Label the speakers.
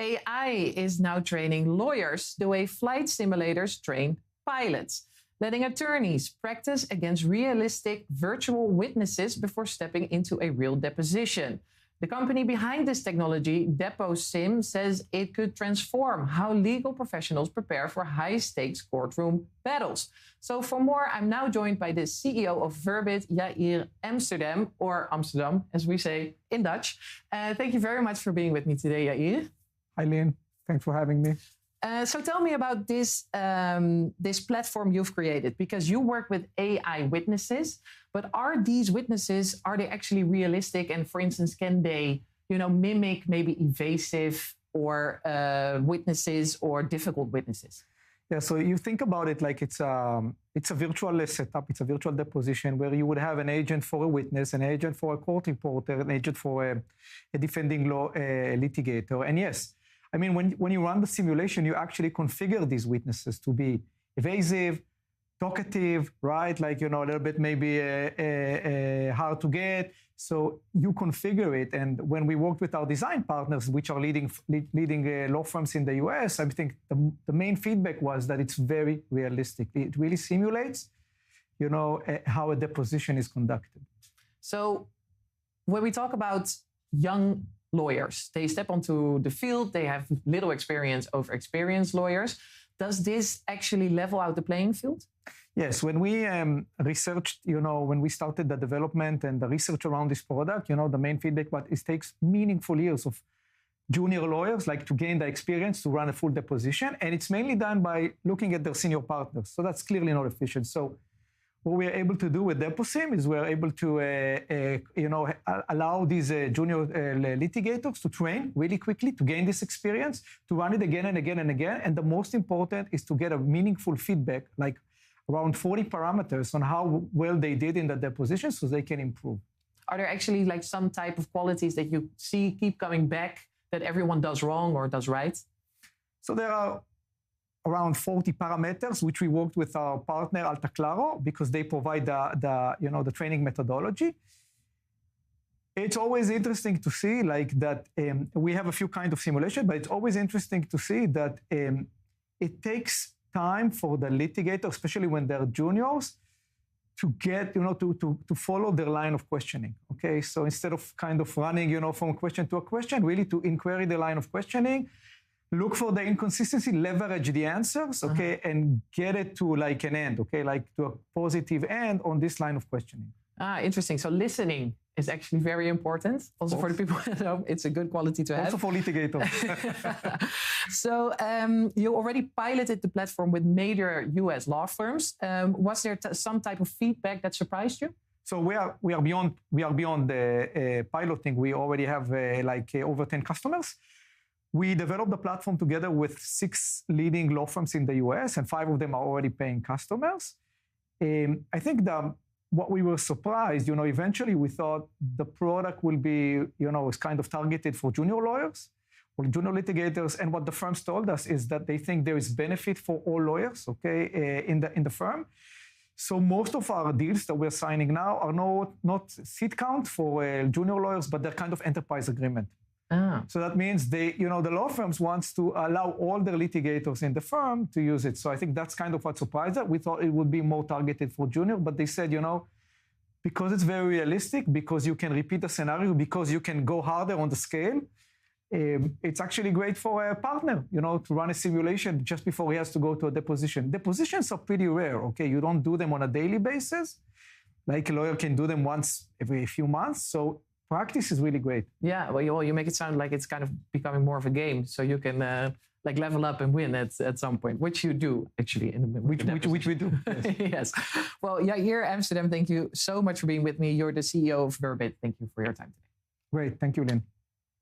Speaker 1: AI is now training lawyers the way flight simulators train pilots, letting attorneys practice against realistic virtual witnesses before stepping into a real deposition. The company behind this technology, DepoSim, says it could transform how legal professionals prepare for high-stakes courtroom battles. So for more, I'm now joined by the CEO of Verbit, Yair Amsterdam, or Amsterdam, as we say in Dutch. Thank you very much for being with me today, Yair.
Speaker 2: Hi, Lynn. Thanks for having me.
Speaker 1: So tell me about this platform you've created, because you work with AI witnesses, but are these witnesses, are they actually realistic? And for instance, can they, mimic maybe evasive or witnesses or difficult witnesses?
Speaker 2: Yeah, so you think about it like it's a virtual setup, it's a virtual deposition where you would have an agent for a witness, an agent for a court reporter, an agent for a defending law litigator. And yes, I mean, when you run the simulation, you actually configure these witnesses to be evasive, talkative, right? Like, a little bit maybe hard to get. So you configure it. And when we worked with our design partners, which are leading law firms in the US, I think the main feedback was that it's very realistic. It really simulates, how a deposition is conducted.
Speaker 1: So when we talk about young lawyers, they step onto the field, they have little experience over experienced lawyers. Does this actually level out the playing field?
Speaker 2: Yes, when we researched, when we started the development and the research around this product, the main feedback was it takes meaningful years of junior lawyers to gain the experience to run a full deposition. And it's mainly done by looking at their senior partners. So that's clearly not efficient. So what we're able to do with DepoSim is we're able to, allow these junior litigators to train really quickly, to gain this experience, to run it again and again and again. And the most important is to get a meaningful feedback, like around 40 parameters on how well they did in the deposition so they can improve.
Speaker 1: Are there actually some type of qualities that you see keep coming back that everyone does wrong or does right?
Speaker 2: So there are around 40 parameters, which we worked with our partner AltaClaro because they provide the training methodology. It's always interesting to see that we have a few kinds of simulation, but it's always interesting to see that it takes time for the litigator, especially when they're juniors, to get, to follow their line of questioning. Okay, so instead of running, from a question to a question, really to inquiry the line of questioning, look for the inconsistency, leverage the answers, okay, and get it to an end, okay, to a positive end on this line of questioning.
Speaker 1: Interesting. So listening is actually very important. Also for the people at home, it's a good quality to have.
Speaker 2: Also for litigators.
Speaker 1: So you already piloted the platform with major US law firms. Was there some type of feedback that surprised you?
Speaker 2: So we are beyond the piloting. We already have over 10 customers. We developed the platform together with 6 leading law firms in the US, and 5 of them are already paying customers. I think what we were surprised, eventually we thought the product will be, is kind of targeted for junior lawyers or junior litigators. And what the firms told us is that they think there is benefit for all lawyers, okay, in the firm. So most of our deals that we're signing now are not seat count for junior lawyers, but they're kind of enterprise agreement. So that means the law firms wants to allow all the litigators in the firm to use it. So I think that's kind of what surprised us. We thought it would be more targeted for junior, but they said, because it's very realistic, because you can repeat the scenario, because you can go harder on the scale, it's actually great for a partner, to run a simulation just before he has to go to a deposition. Depositions are pretty rare, okay? You don't do them on a daily basis. Like a lawyer can do them once every few months. So practice is really great.
Speaker 1: Yeah, well, you make it sound like it's kind of becoming more of a game, so you can level up and win at some point, which you do actually.
Speaker 2: Which we do. Yes.
Speaker 1: Yes. Well, Yair Amsterdam, thank you so much for being with me. You're the CEO of Verbit. Thank you for your time today.
Speaker 2: Great. Thank you, Lynn.